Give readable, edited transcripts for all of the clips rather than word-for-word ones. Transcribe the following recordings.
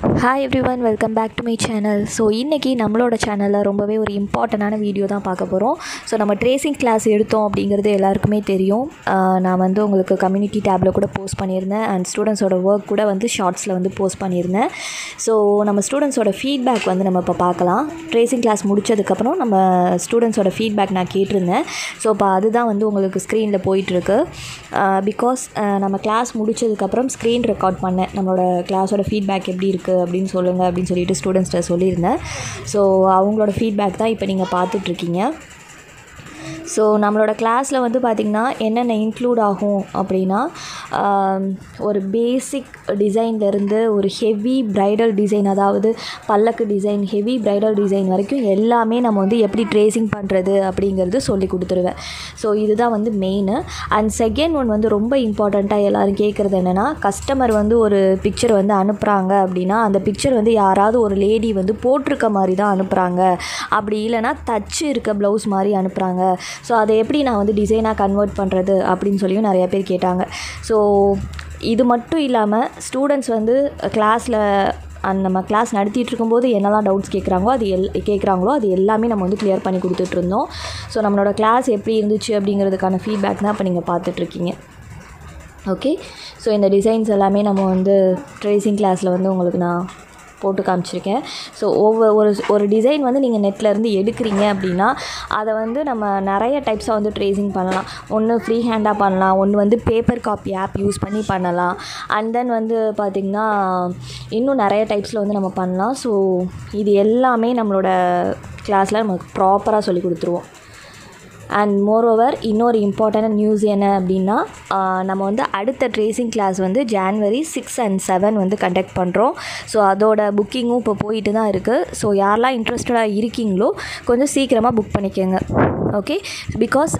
Hi everyone, welcome back to my channel. So இன்றைக்கி நம்மளோட சேனலில் ரொம்பவே ஒரு இம்பார்ட்டண்டான வீடியோ தான் பார்க்க போகிறோம். ஸோ நம்ம ட்ரேசிங் கிளாஸ் எடுத்தோம் அப்படிங்கிறது எல்லாருக்குமே தெரியும். நான் வந்து உங்களுக்கு கம்யூனிட்டி டேப்பில் கூட போஸ்ட் பண்ணியிருந்தேன் அண்ட் ஸ்டூடெண்ட்ஸோட ஒர்க் கூட வந்து ஷார்ட்ஸில் வந்து போஸ்ட் பண்ணியிருந்தேன். ஸோ நம்ம ஸ்டூடெண்ட்ஸோட ஃபீட்பேக் வந்து நம்ம இப்போ பார்க்கலாம். ட்ரேசிங் கிளாஸ் முடித்ததுக்கப்புறம் நம்ம ஸ்டூடெண்ட்ஸோட ஃபீட்பேக் நான் கேட்டிருந்தேன். ஸோ இப்போ அதுதான் வந்து உங்களுக்கு ஸ்க்ரீனில் போயிட்டுருக்கு. பிகாஸ் நம்ம கிளாஸ் முடித்ததுக்கப்புறம் ஸ்க்ரீன் ரெக்கார்ட் பண்ணேன். நம்மளோட கிளாஸோட ஃபீட்பேக் எப்படி இருக்குது அப்படின்னு சொல்லுங்கள் அப்படின்னு சொல்லிட்டு ஸ்டூடெண்ட்ஸ்கிட்ட சொல்லியிருந்தேன். ஸோ அவங்களோட ஃபீட்பேக் தான் இப்போ நீங்கள் பார்த்துட்ருக்கீங்க. ஸோ நம்மளோட கிளாஸில் வந்து பார்த்திங்கன்னா என்னென்ன இன்க்ளூட் ஆகும் அப்படின்னா, ஒரு பேசிக் டிசைன்லேருந்து ஒரு ஹெவி ப்ரைடல் டிசைன், அதாவது பல்லக்கு டிசைன், ஹெவி ப்ரைடல் டிசைன் வரைக்கும் எல்லாமே நம்ம வந்து எப்படி ட்ரேசிங் பண்ணுறது அப்படிங்கிறது சொல்லி கொடுத்துருவேன். ஸோ இதுதான் வந்து மெயின். அண்ட் செகண்ட் ஒன் வந்து ரொம்ப இம்பார்ட்டண்ட்டாக எல்லோரும் கேட்குறது என்னென்னா, கஸ்டமர் வந்து ஒரு பிக்சர் வந்து அனுப்புகிறாங்க அப்படின்னா அந்த பிக்சர் வந்து யாராவது ஒரு லேடி வந்து போட்டிருக்க மாதிரி தான் அனுப்புகிறாங்க, அப்படி இல்லைனா தச்சு இருக்க ப்ளவுஸ் மாதிரி அனுப்புகிறாங்க. ஸோ அதை எப்படி நான் வந்து டிசைனாக கன்வெர்ட் பண்ணுறது அப்படின்னு சொல்லியும் நிறையா பேர் கேட்டாங்க. ஸோ இது மட்டும் இல்லாமல் ஸ்டூடெண்ட்ஸ் வந்து கிளாஸில் நம்ம கிளாஸ் நடத்திட்டு இருக்கும்போது என்னெல்லாம் டவுட்ஸ் கேட்குறாங்களோ அது எல்லாமே நம்ம வந்து கிளியர் பண்ணி கொடுத்துட்ருந்தோம். ஸோ நம்மளோட கிளாஸ் எப்படி இருந்துச்சு அப்படிங்கிறதுக்கான ஃபீட்பேக் தான் இப்போ நீங்கள் பார்த்துட்ருக்கீங்க. ஓகே, ஸோ இந்த டிசைன்ஸ் எல்லாமே நம்ம வந்து ட்ரேசிங் கிளாஸில் வந்து உங்களுக்கு நான் போட்டு காமிச்சிருக்கேன். ஸோ ஒரு டிசைன் வந்து நீங்கள் நெட்லேருந்து எடுக்கிறீங்க அப்படின்னா அதை வந்து நம்ம நிறைய டைப்ஸாக வந்து ட்ரேசிங் பண்ணலாம். ஒன்று ஃப்ரீ ஹேண்டாக பண்ணலாம், ஒன்று வந்து பேப்பர் காப்பி ஆப் யூஸ் பண்ணி பண்ணலாம். அண்ட் தென் வந்து பார்த்திங்கன்னா இன்னும் நிறைய டைப்ஸில் வந்து நம்ம பண்ணலாம். ஸோ இது எல்லாமே நம்மளோட கிளாஸில் நமக்கு ப்ராப்பராக சொல்லி கொடுத்துருவோம். அண்ட் மோரோவர் இன்னொரு இம்பார்ட்டன்ட் நியூஸ் என்ன அப்படின்னா, நம்ம வந்து அடுத்த ட்ரேசிங் கிளாஸ் வந்து January 6 and 7 வந்து கண்டக்ட் பண்ணுறோம். ஸோ அதோட புக்கிங்கும் இப்போ போயிட்டு தான் இருக்குது. ஸோ யாரெல்லாம் இன்ட்ரெஸ்டடாக இருக்கீங்களோ கொஞ்சம் சீக்கிரமாக புக் பண்ணிக்கோங்க. ஓகே, பிகாஸ்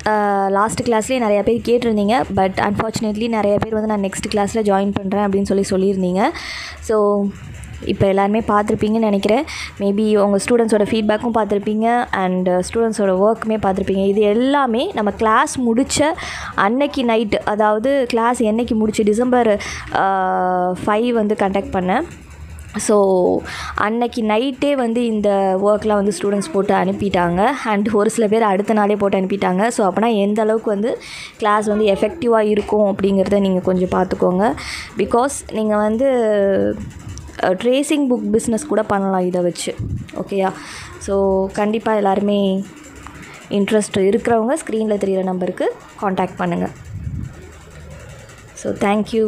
லாஸ்ட் கிளாஸ்லேயே நிறையா பேர் கேட்டிருந்தீங்க. பட் அன்ஃபார்ச்சுனேட்லி நிறைய பேர் வந்து நான் நெக்ஸ்ட் கிளாஸில் ஜாயின் பண்ணுறேன் அப்படின்னு சொல்லியிருந்தீங்க. ஸோ இப்போ எல்லாருமே பார்த்துருப்பீங்கன்னு நினைக்கிறேன். மேபி உங்கள் ஸ்டூடெண்ட்ஸோட ஃபீட்பேக்கும் பார்த்துருப்பீங்க அண்ட் ஸ்டூடெண்ட்ஸோட ஒர்க்குமே பார்த்துருப்பீங்க. இது எல்லாமே நம்ம கிளாஸ் முடித்த அன்னைக்கு நைட்டு, அதாவது கிளாஸ் என்னைக்கு முடிச்சு December 5 வந்து கண்டக்ட் பண்ணேன். ஸோ அன்னைக்கு நைட்டே வந்து இந்த ஒர்க்லாம் வந்து ஸ்டூடெண்ட்ஸ் போட்டு அனுப்பிட்டாங்க. அண்ட் ஒரு சில பேர் அடுத்த நாளே போட்டு அனுப்பிட்டாங்க. ஸோ அப்போனா எந்த அளவுக்கு வந்து கிளாஸ் வந்து எஃபெக்டிவாக இருக்கும் அப்படிங்கிறத நீங்கள் கொஞ்சம் பார்த்துக்கோங்க. பிகாஸ் நீங்கள் வந்து ட்ரேசிங் புக் பிஸ்னஸ் கூட பண்ணலாம் இதை வச்சு. ஓகேயா? ஸோ கண்டிப்பாக எல்லாருமே இன்ட்ரெஸ்ட் இருக்கிறவங்க ஸ்க்ரீனில் தெரிகிற நம்பருக்கு காண்டாக்ட் பண்ணுங்கள். So thank you.